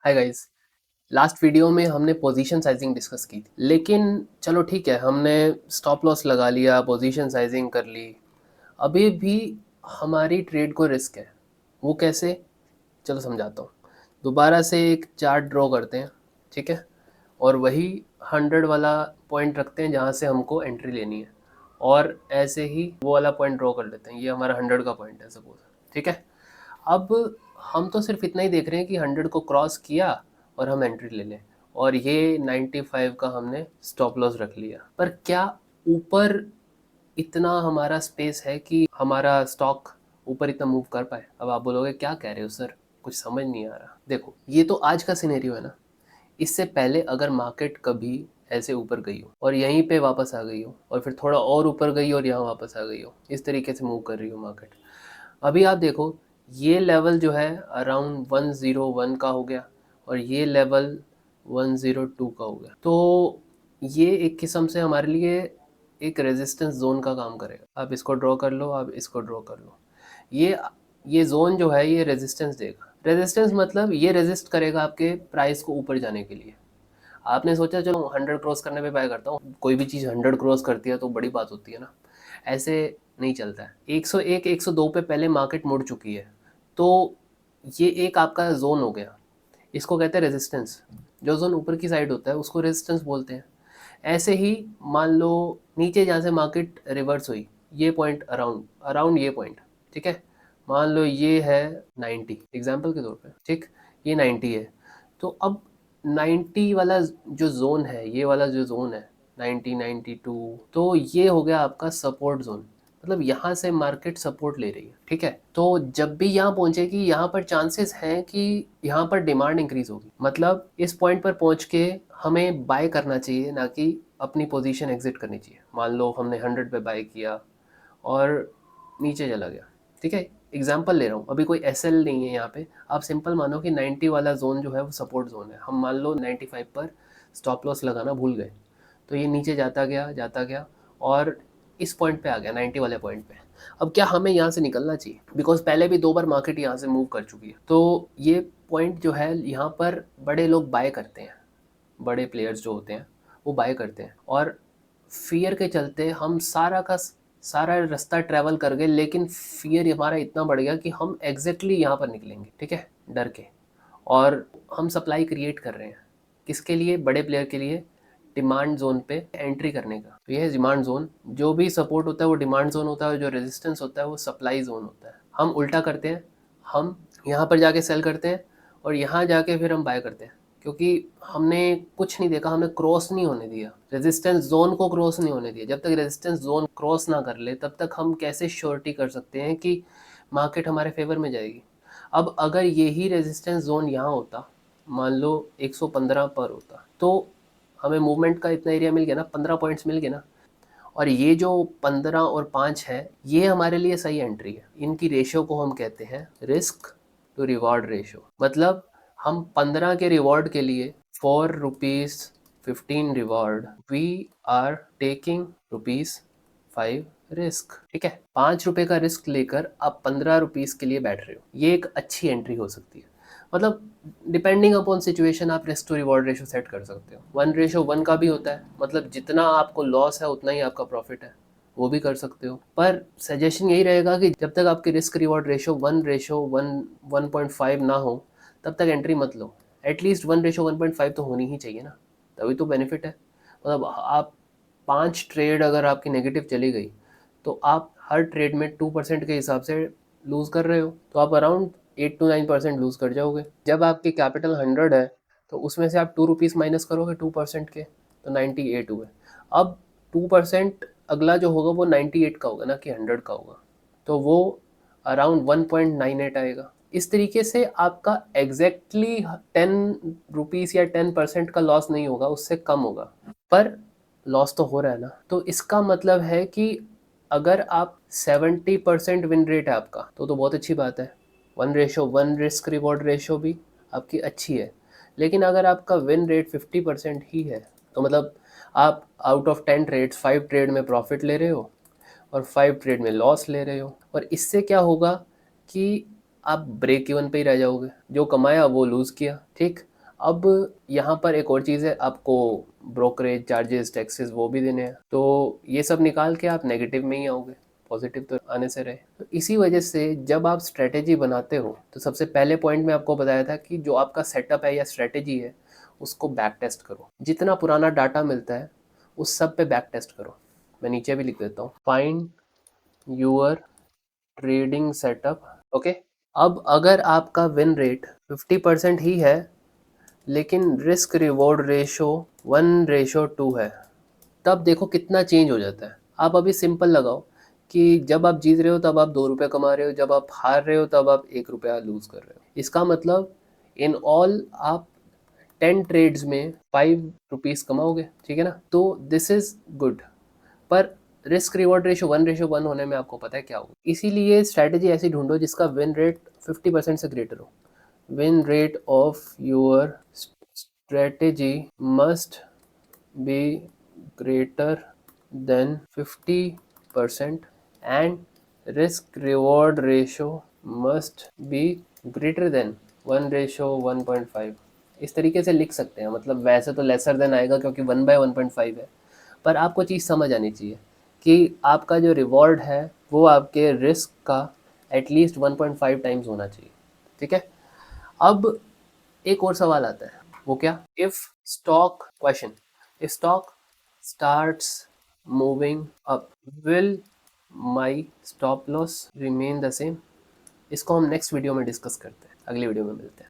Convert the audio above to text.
Hi guys. Last video में हमने position sizing discuss की थी, लेकिन चलो ठीक है, हमने स्टॉप लॉस लगा लिया, पोजीशन साइजिंग कर ली। अभी भी हमारी ट्रेड को रिस्क है। वो कैसे? चलो समझाता हूँ। दोबारा से एक चार्ट ड्रॉ करते हैं, ठीक है, और वही 100 वाला पॉइंट रखते हैं जहाँ से हमको एंट्री लेनी है, और ऐसे ही वो वाला पॉइंट ड्रॉ कर लेते हैं। ये हमारा 100 का पॉइंट है सपोज, ठीक है। अब हम तो सिर्फ इतना ही देख रहे हैं कि 100 को क्रॉस किया और हम एंट्री ले लें, और ये 95 का हमने स्टॉप लॉस रख लिया। पर क्या ऊपर इतना हमारा स्पेस है कि हमारा स्टॉक ऊपर इतना मूव कर पाए? अब आप बोलोगे क्या कह रहे हो सर, कुछ समझ नहीं आ रहा। देखो, ये तो आज का सिनेरियो है ना। इससे पहले अगर मार्केट कभी ऐसे ऊपर गई हो और यहीं पे वापस आ गई हो, और फिर थोड़ा और ऊपर गई और यहाँ वापस आ गई हो, इस तरीके से मूव कर रही हो मार्केट। अभी आप देखो, ये लेवल जो है अराउंड 101 का हो गया, और ये लेवल 102 का हो गया। तो ये एक किस्म से हमारे लिए एक रेजिस्टेंस जोन का काम करेगा। आप इसको ड्रॉ कर लो, आप इसको ड्रॉ कर लो। ये ये जोन जो है ये रेजिस्टेंस देगा। रेजिस्टेंस मतलब ये रेजिस्ट करेगा आपके प्राइस को ऊपर जाने के लिए। आपने सोचा चलो 100 क्रॉस करने पे बाय करता हूँ, कोई भी चीज़ 100 क्रॉस करती है तो बड़ी बात होती है ना। ऐसे नहीं चलता है। 101 102 पे पहले मार्केट मुड़ चुकी है, तो ये एक आपका जोन हो गया। इसको कहते हैं रेजिस्टेंस। जो जोन ऊपर की साइड होता है उसको रेजिस्टेंस बोलते हैं। ऐसे ही मान लो नीचे जहाँ से मार्केट रिवर्स हुई, ये पॉइंट अराउंड अराउंड ये पॉइंट, ठीक है, मान लो ये है 90 एग्जाम्पल के तौर पे, ठीक, ये 90 है। तो अब 90 वाला जो जोन है, ये वाला जो जोन है 90 92, तो ये हो गया आपका सपोर्ट जोन। मतलब यहाँ से मार्केट सपोर्ट ले रही है, ठीक है। तो जब भी यहाँ पहुंचेगी, यहाँ पर चांसेस हैं कि यहाँ पर डिमांड इंक्रीज होगी। मतलब इस पॉइंट पर पहुंच के हमें बाय करना चाहिए, ना कि अपनी पोजीशन एग्जिट करनी चाहिए। मान लो हमने 100 पे बाय किया और नीचे चला गया, ठीक है। एग्जाम्पल ले रहा हूँ, अभी कोई एसएल नहीं है यहाँ पे। आप सिंपल मानो कि 90 वाला जोन जो है वो सपोर्ट जोन है। हम मान लो 95 पर स्टॉप लॉस लगाना भूल गए, तो ये नीचे जाता गया और इस पॉइंट पे आ गया, 90 वाले पॉइंट पे। अब क्या हमें यहाँ से निकलना चाहिए? बिकॉज पहले भी 2 बार मार्केट यहाँ से मूव कर चुकी है। तो ये पॉइंट जो है यहाँ पर बड़े लोग बाय करते हैं, बड़े प्लेयर्स जो होते हैं वो बाय करते हैं, और फियर के चलते हम सारा का सारा रास्ता ट्रैवल कर गए, लेकिन फियर हमारा इतना बढ़ गया कि हम एग्जैक्टली यहाँ पर निकलेंगे, ठीक है, डर के। और हम सप्लाई क्रिएट कर रहे हैं किसके लिए? बड़े प्लेयर के लिए, डिमांड जोन पे एंट्री करने का। तो ये है डिमांड जोन। जो भी सपोर्ट होता है वो डिमांड जोन होता है, और जो रेजिस्टेंस होता है वो सप्लाई जोन होता है। हम उल्टा करते हैं, हम यहाँ पर जाके सेल करते हैं और यहाँ जाके फिर हम बाय करते हैं, क्योंकि हमने कुछ नहीं देखा, हमने क्रॉस नहीं होने दिया, रेजिस्टेंस जोन को क्रॉस नहीं होने दिया। जब तक रेजिस्टेंस जोन क्रॉस ना कर ले तब तक हम कैसे श्योरिटी कर सकते हैं कि मार्केट हमारे फेवर में जाएगी? अब अगर यही रेजिस्टेंस जोन यहाँ होता, मान लो 115 पर होता, तो हमें मूवमेंट का इतना एरिया मिल गया ना, 15 पॉइंट्स मिल गए ना। और ये जो 15 और 5 है, ये हमारे लिए सही एंट्री है। इनकी रेशियो को हम कहते हैं रिस्क टू रिवॉर्ड रेशियो। मतलब हम 15 के रिवॉर्ड के लिए, ₹4 15 reward, we are taking ₹5 risk, ठीक है। ₹5 का रिस्क लेकर आप ₹15 के लिए बैठ रहे हो, ये एक अच्छी एंट्री हो सकती है। मतलब डिपेंडिंग अपॉन सिचुएशन आप risk to reward ratio set कर सकते हो। 1:1 का भी होता है, मतलब जितना आपको लॉस है उतना ही आपका प्रॉफिट है, वो भी कर सकते हो। पर सजेशन यही रहेगा कि जब तक आपकी रिस्क रिवॉर्ड रेशो 1:1.5 ना हो, तब तक एंट्री मत लो। एटलीस्ट 1:1.5 तो होनी ही चाहिए ना, तभी तो बेनिफिट है। मतलब आप 5 ट्रेड अगर आपकी नेगेटिव चली गई, तो आप हर ट्रेड में 2% के हिसाब से लूज़ कर रहे हो, तो आप अराउंड 8 to 9% लूज़ कर जाओगे। जब आपकी कैपिटल 100 है, तो उसमें से आप ₹2 माइनस करोगे 2% के, तो 98 हुए। अब 2% अगला जो होगा वो 98 का होगा ना कि 100 का होगा, तो वो अराउंड 1.98 आएगा। इस तरीके से आपका एग्जैक्टली ₹10 या 10% का लॉस नहीं होगा, उससे कम होगा, पर लॉस तो हो रहा है ना। तो इसका मतलब है कि अगर आप 70% विन रेट है आपका, तो बहुत अच्छी बात है। 1:1 रिस्क रिवॉर्ड रेशो भी आपकी अच्छी है। लेकिन अगर आपका विन रेट 50% ही है, तो मतलब आप आउट ऑफ 10 ट्रेड्स 5 ट्रेड में प्रॉफिट ले रहे हो और 5 ट्रेड में लॉस ले रहे हो। और इससे क्या होगा कि आप ब्रेक इवन पे ही रह जाओगे, जो कमाया वो लूज़ किया, ठीक। अब यहाँ पर एक और चीज़ है, आपको ब्रोकरेज चार्जेस टैक्सेस वो भी देने हैं, तो ये सब निकाल के आप नेगेटिव में ही आओगे, पॉजिटिव तो आने से रहे। तो इसी वजह से जब आप स्ट्रेटेजी बनाते हो तो सबसे पहले पॉइंट में आपको बताया था कि जो आपका सेटअप है या स्ट्रेटेजी है उसको बैक टेस्ट करो, जितना पुराना डाटा मिलता है उस सब पे बैक टेस्ट करो। मैं नीचे भी लिख देता हूँ, find your trading setup. Okay, अब अगर आपका विन रेट 50% ही है लेकिन रिस्क रिवॉर्ड रेशो 1:2 है, तब देखो कितना चेंज हो जाता है। आप अभी सिंपल लगाओ कि जब आप जीत रहे हो तब आप 2 रुपये कमा रहे हो, जब आप हार रहे हो तब आप 1 रुपया लूज कर रहे हो। इसका मतलब इन ऑल आप 10 ट्रेड्स में 5 रुपीज़ कमाओगे, ठीक है ना। तो दिस इज गुड, पर रिस्क रिवॉर्ड रेशो 1:1 होने में आपको पता है क्या होगा। इसीलिए स्ट्रैटेजी ऐसी ढूंढो जिसका विन रेट 50% से ग्रेटर हो। Win rate of your strategy must be greater than 50% and risk reward ratio must be greater than 1:1.5। इस तरीके से लिख सकते हैं, मतलब वैसे तो लेसर देन आएगा क्योंकि 1/1.5 है, पर आपको चीज़ समझ आनी चाहिए कि आपका जो रिवॉर्ड है वो आपके रिस्क का एटलीस्ट 1.5 टाइम्स होना चाहिए, ठीक है। अब एक और सवाल आता है, वो क्या, if stock question, if stock starts moving up will my stop loss remain the same. इसको हम नेक्स्ट वीडियो में डिस्कस करते हैं, अगली वीडियो में मिलते हैं।